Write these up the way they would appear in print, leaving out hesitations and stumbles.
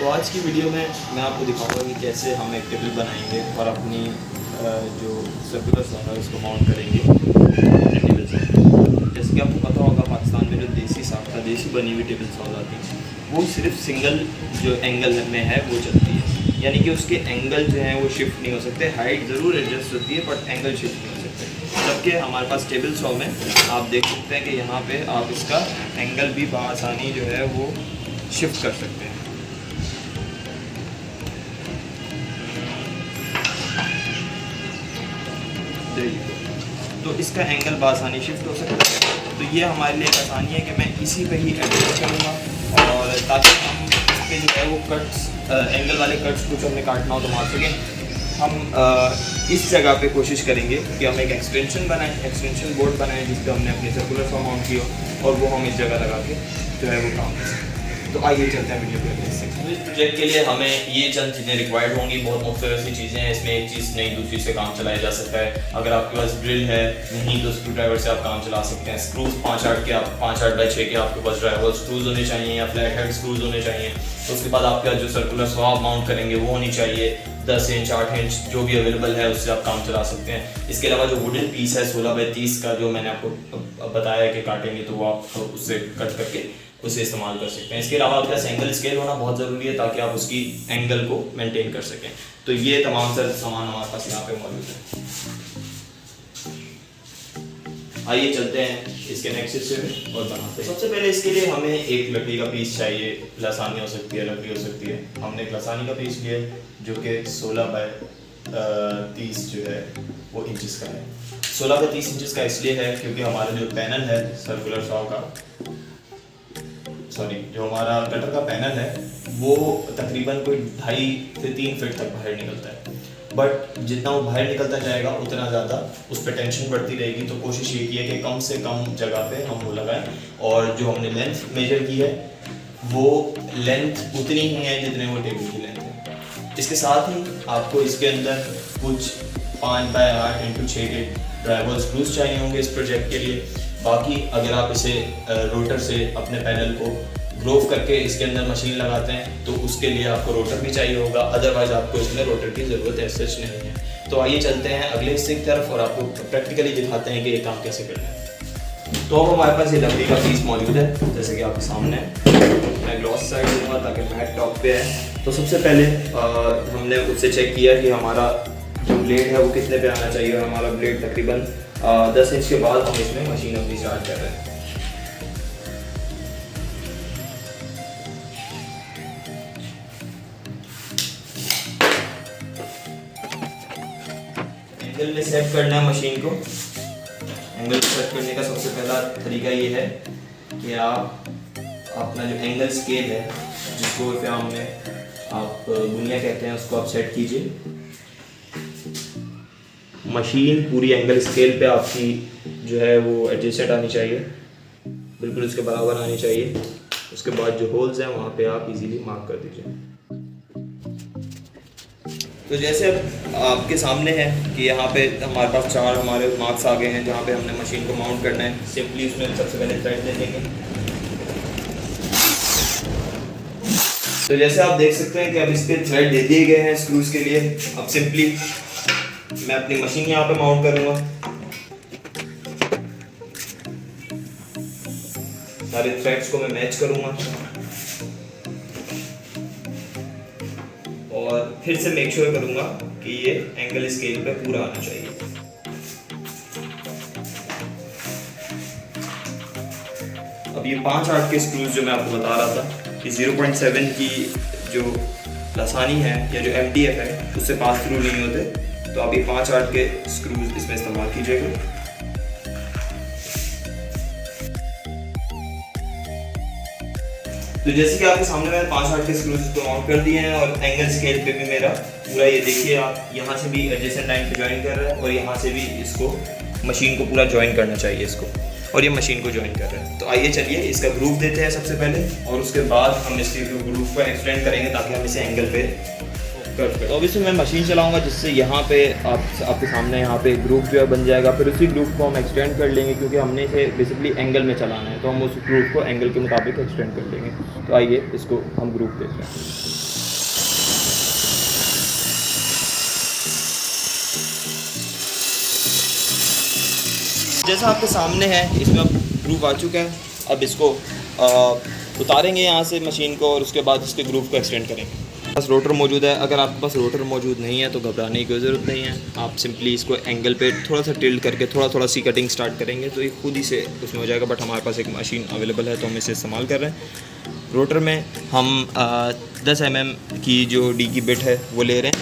तो आज की वीडियो में मैं आपको दिखाऊंगा कि कैसे हम एक टेबल बनाएंगे और अपनी जो सर्कुलर सॉ है उसको माउंट करेंगे अपने टेबल सॉ। जैसे कि आपको पता होगा पाकिस्तान में जो देसी साख्ता देसी बनी हुई टेबल सॉ आती है वो सिर्फ सिंगल जो एंगल में है वो चलती है, यानी कि उसके एंगल जो हैं वो शिफ्ट नहीं हो सकते। हाइट ज़रूर एडजस्ट होती है बट एंगल शिफ्ट नहीं हो सकते। जबकि हमारे पास टेबल सॉ में आप देख सकते हैं कि यहाँ पे आप इसका एंगल भी बआसानी जो है वो शिफ्ट कर सकते हैं। तो इसका एंगल बआसानी शिफ्ट हो सकता है। तो ये हमारे लिए एक आसानी है कि मैं इसी पे ही एडजस्ट करूँगा और ताकि हम इसके जो है वो कट्स एंगल वाले कट्स कुछ हमने काटना हो तो मार सकें। हम इस जगह पे कोशिश करेंगे कि हम एक एक्सटेंशन बनाएं, एक्सटेंशन बोर्ड बनाएं जिस पे हमने अपनी सर्कुलर सॉ माउंट की हो और वो हम इस जगह लगा के जो है वो काम करें। तो आइए चलते हैं वीडियो पे। इस प्रोजेक्ट के लिए हमें ये चंद चीज़ें रिक्वायर्ड होंगी। बहुत मुख्तलिफ सी चीज़ें हैं, इसमें एक चीज़ नहीं दूसरी से काम चलाया जा सकता है। अगर आपके पास ड्रिल है नहीं तो स्क्रू ड्राइवर से आप काम चला सकते हैं। स्क्रूज 5-8 के, आप 5-8 बाई 6 के आपके पास ड्राइवर स्क्रूज होने चाहिए या फ्लैट हेड स्क्रूज होने चाहिए। तो उसके बाद आपका जो सर्कुलर सॉ आप माउंट करेंगे वो होनी चाहिए 10 इंच 8 इंच जो भी अवेलेबल है उससे आप काम चला सकते हैं। इसके अलावा जो वुडन पीस है 16 बाई 30 का जो मैंने आपको बताया कि काटेंगे तो वो आप उससे कट करके उसे इस्तेमाल कर सकते हैं। इसके अलावा आपके पास एंगल स्केल होना बहुत ज़रूरी है ताकि आप उसकी एंगल को मेंटेन कर सकें। तो ये तमाम सर सामान हमारे पास यहाँ पे मौजूद है। आइए चलते हैं इसके नेक्स्ट हिस्से में और बनाते हैं। सबसे पहले इसके लिए हमें एक लकड़ी का पीस चाहिए। लसानी हो सकती है, लकड़ी हो सकती है। हमने एक लसानी का पीस लिया जो कि 16 बाई 30 जो है वो इंचेस का है। 16 बाई 30 इंचेस का इसलिए है क्योंकि हमारा जो पैनल है सर्कुलर सॉ का, जो हमारा कटर का पैनल है वो तकरीबन कोई 2.5 से 3 फीट तक बाहर निकलता है। बट जितना वो बाहर निकलता जाएगा उतना ज़्यादा उस पर टेंशन बढ़ती रहेगी। तो कोशिश ये की है कि कम से कम जगह पे हम वो लगाएं और जो हमने लेंथ मेजर की है वो लेंथ उतनी ही है जितने वो टेबल की लेंथ है। इसके साथ ही आपको इसके अंदर कुछ 5 बाई 8 इंटू 6 के ड्राइवर स्क्रूज चाहिए होंगे इस प्रोजेक्ट के लिए। बाकी अगर आप इसे रोटर से अपने पैनल को ग्रोव करके इसके अंदर मशीन लगाते हैं तो उसके लिए आपको रोटर भी चाहिए होगा, अदरवाइज आपको इसमें रोटर की ज़रूरत है सच नहीं है। तो आइए चलते हैं अगले हिस्से की तरफ और आपको प्रैक्टिकली दिखाते हैं कि ये काम कैसे करना है। तो अब हमारे पास ये लकड़ी का पीस मौजूद है जैसे कि आपके सामने है। मैं ग्लॉस साइड दूँगा ताकि मैट टॉप पे है। तो सबसे पहले हमने उससे चेक किया कि हमारा जो ब्लेड है वो कितने पे आना चाहिए और हमारा ब्लेड तकरीबन 10 इंच के बाद हम इसमें मशीन अपनी स्टार्ट कर रहे हैं। एंगल में सेट करना है मशीन को। एंगल सेट करने का सबसे पहला तरीका ये है कि आप अपना जो एंगल स्केल है जिसको फ्याम में आप बुनिया कहते हैं उसको आप सेट कीजिए। मशीन पूरी एंगल स्केल पे आपकी जो है वो एडजस्टेड आनी चाहिए, बिल्कुल उसके बराबर आनी चाहिए। उसके बाद जो होल्स हैं वहाँ पे आप इजीली मार्क कर दीजिए। तो जैसे अब आपके सामने है कि यहाँ पे हमारे पास 4 हमारे मार्क्स आ गए हैं जहाँ पे हमने मशीन को माउंट करना है। सिंपली उसमें सबसे पहले थ्रेड दे देंगे। तो जैसे आप देख सकते हैं कि अब इस पर थ्रेड दे दिए गए हैं स्क्रूज के लिए। अब सिंपली मैं अपनी मशीन यहाँ पे माउंट करूँगा। सारे थ्रेड्स को मैं मैच करूँगा और फिर से मेक श्योर करूँगा कि ये एंगल स्केल पे पूरा आना चाहिए। अब ये 5-8 के स्क्रूज जो मैं आपको बता रहा था कि 0.7 की जो लसानी है या जो MDF है उससे पास थ्रू नहीं होते। तो आप ये 5-8 के स्क्रूज इसमें इस्तेमाल कीजिएगा। तो जैसे कि आपके सामने मैंने 5-8 के स्क्रूज को माउंट कर दिए हैं और एंगल स्केल पे भी मेरा पूरा ये देखिए आप यहाँ से भी एडजेसेंट लाइन पे ज्वाइन कर रहा है और यहाँ से भी इसको मशीन को पूरा ज्वाइन करना चाहिए इसको, और ये मशीन को ज्वाइन कर रहा है। तो आइए चलिए इसका ग्रूव देते हैं सबसे पहले और उसके बाद हम इसके ग्रूव को एक्सटेंड करेंगे ताकि हम इसे एंगल पे तो ऑब्वियसली मैं मशीन चलाऊंगा, जिससे यहाँ पे आपके सामने यहाँ पे ग्रुप जो है बन जाएगा। फिर उसी ग्रुप को हम एक्सटेंड कर लेंगे, क्योंकि हमने इसे बेसिकली एंगल में चलाना है, तो हम उस ग्रुप को एंगल के मुताबिक एक्सटेंड कर लेंगे। तो आइए इसको हम ग्रुप देखते हैं। जैसा आपके सामने है, इसमें अब ग्रुप आ चुका है। अब इसको उतारेंगे यहाँ से मशीन को, और उसके बाद इसके ग्रुप को एक्सटेंड करेंगे। बस रोटर मौजूद है। अगर आपके पास रोटर मौजूद नहीं है तो घबराने की कोई ज़रूरत नहीं है। आप सिंपली इसको एंगल पे थोड़ा सा टिल्ट करके थोड़ा सी कटिंग स्टार्ट करेंगे तो ये खुद ही से उसमें हो जाएगा। बट हमारे पास एक मशीन अवेलेबल है तो हम इसे इस्तेमाल कर रहे हैं। रोटर में हम 10 mm की जो डी की बिट है वो ले रहे हैं।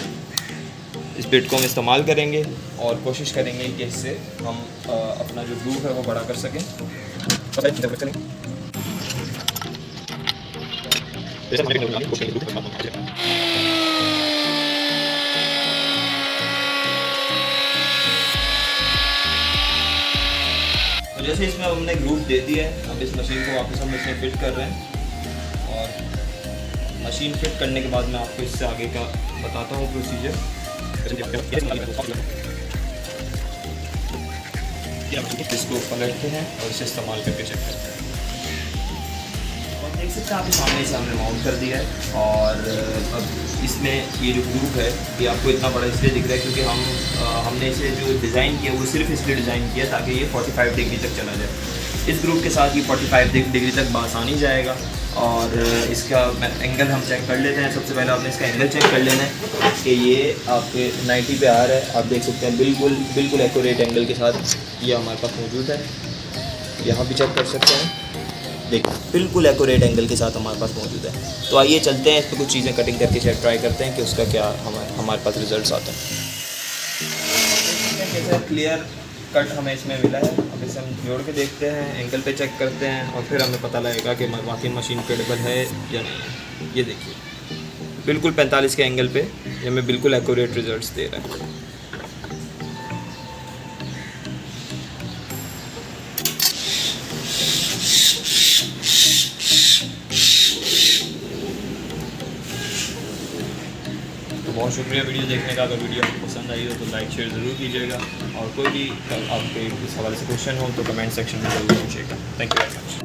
इस बिट को हम इस्तेमाल करेंगे और कोशिश करेंगे कि इससे हम अपना जो ग्रूव है वो बड़ा कर सकें। तो जैसे इसमें हमने ग्रुप दे दिया है, अब इस मशीन को वापस हम इसमें फिट कर रहे हैं। और मशीन फिट करने के बाद मैं आपको इससे आगे का बताता हूँ प्रोसीजर। इसको पलटते हैं और इसे इस्तेमाल करके चेक करते हैं। देख सकते हैं आप सामने से हमने माउंट कर दिया है। और अब इसमें ये जो ग्रुप है ये आपको इतना बड़ा इसलिए दिख रहा है क्योंकि हमने इसे जो डिज़ाइन किया वो सिर्फ इसलिए डिज़ाइन किया ताकि ये 45 डिग्री तक चला जाए। इस ग्रुप के साथ ये 45 डिग्री तक बासानी जाएगा। और इसका एंगल हम चेक कर लेते हैं। सबसे पहले आपने इसका एंगल चेक कर लेना है कि ये आपके 90 पे आ रहा है। आप देख सकते हैं बिल्कुल एक्यूरेट एंगल के साथ ये हमारे पास मौजूद है। यहाँ भी चेक कर सकते हैं, देखिए बिल्कुल एक्यूरेट एंगल के साथ हमारे पास मौजूद है। तो आइए चलते हैं, इस पर कुछ चीज़ें कटिंग करके चेक ट्राई करते हैं कि उसका क्या हमारे पास रिजल्ट्स आते हैं। जैसे क्लियर कट हमें इसमें मिला है। अब इसे हम जोड़ के देखते हैं, एंगल पे चेक करते हैं और फिर हमें पता लगेगा कि वाकई मशीन पेडेबल है या नहीं। ये देखिए बिल्कुल 45 के एंगल पे ये हमें बिल्कुल एक्यूरेट रिजल्ट्स दे रहा है। बहुत शुक्रिया वीडियो देखने का। अगर वीडियो आपको पसंद आई हो तो लाइक शेयर ज़रूर कीजिएगा। और कोई भी आपके इस हवाले से क्वेश्चन हो तो कमेंट सेक्शन में ज़रूर पूछिएगा। Thank you very much.